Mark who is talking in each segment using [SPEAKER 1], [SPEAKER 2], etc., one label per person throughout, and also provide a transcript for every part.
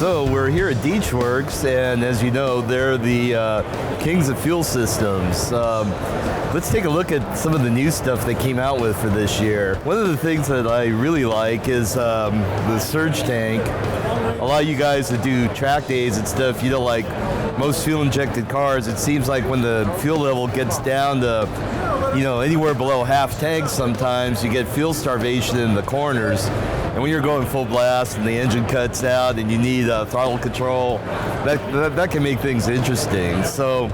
[SPEAKER 1] So we're here at DeatschWerks, and as you know, they're the kings of fuel systems. Let's take a look at some of the new stuff they came out with for this year. One of the things that I really like is the surge tank. A lot of you guys that do track days and stuff, you know, like most fuel-injected cars, it seems like when the fuel level gets down to, you know, anywhere below half tank sometimes, you get fuel starvation in the corners. And when you're going full blast and the engine cuts out and you need throttle control, that can make things interesting. So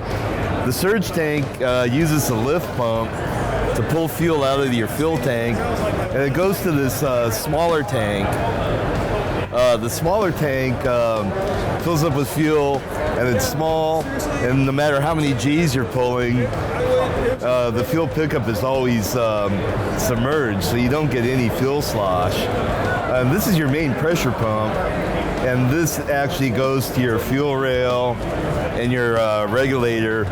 [SPEAKER 1] the surge tank uses a lift pump to pull fuel out of your fuel tank, and it goes to this smaller tank. The smaller tank fills up with fuel, and it's small, and no matter how many G's you're pulling, the fuel pickup is always submerged, so you don't get any fuel slosh. This is your main pressure pump, and this actually goes to your fuel rail and your regulator,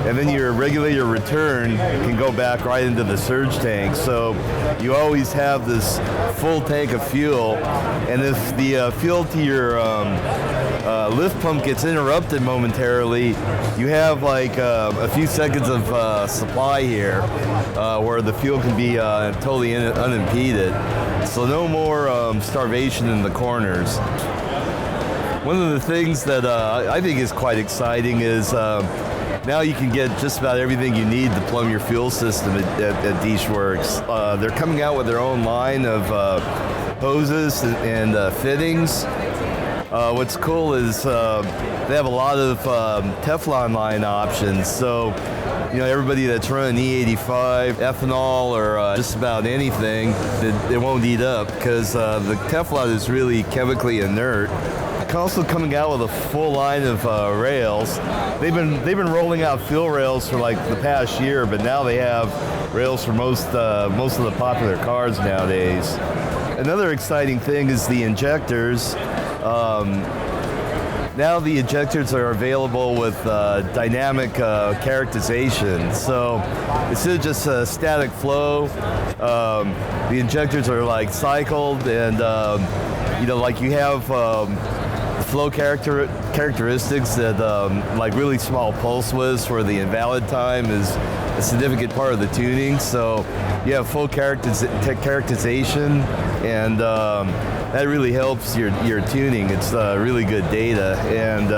[SPEAKER 1] and then your regulator return can go back right into the surge tank. So you always have this full tank of fuel, and if the fuel to your lift pump gets interrupted momentarily, you have like a few seconds of supply here where the fuel can be totally unimpeded. So no more starvation in the corners. One of the things that I think is quite exciting is now you can get just about everything you need to plumb your fuel system at DeatschWerks. They're coming out with their own line of hoses and fittings. What's cool is they have a lot of Teflon line options. So, you know, everybody that's running E85, ethanol, or just about anything, it won't eat up because the Teflon is really chemically inert. Also coming out with a full line of rails. They've been rolling out fuel rails for like the past year, but now they have rails for most of the popular cars nowadays. Another exciting thing is the injectors. Now the injectors are available with dynamic characterization. So instead of just static flow, the injectors are like cycled, and you know, like you have flow characteristics that like really small pulse widths where the invalid time is a significant part of the tuning. So you have full characterization, and that really helps your tuning. It's really good data, and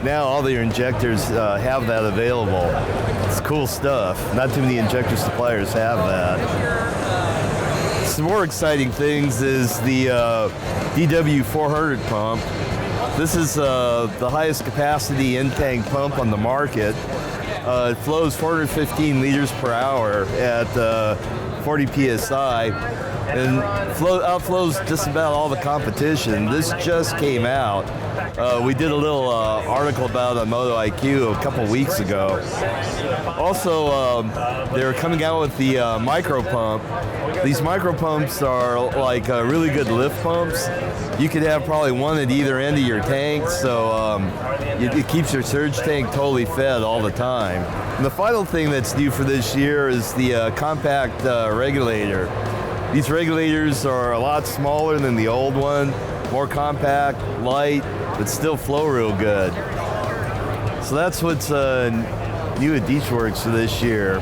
[SPEAKER 1] now all your injectors have that available. It's cool stuff. Not too many injector suppliers have that. Some more exciting things is the DW400 pump. This is the highest capacity in-tank pump on the market. It flows 415 liters per hour at 40 PSI and outflows just about all the competition. This just came out. We did a little article about it on Moto IQ a couple weeks ago. Also, they're coming out with the micro pump. These micro pumps are like really good lift pumps. You could have probably one at either end of your tank, so it keeps your surge tank totally fed all the time. And the final thing that's new for this year is the compact regulator. These regulators are a lot smaller than the old one, more compact, light, but still flow real good. So that's what's new at DeatschWerks for this year.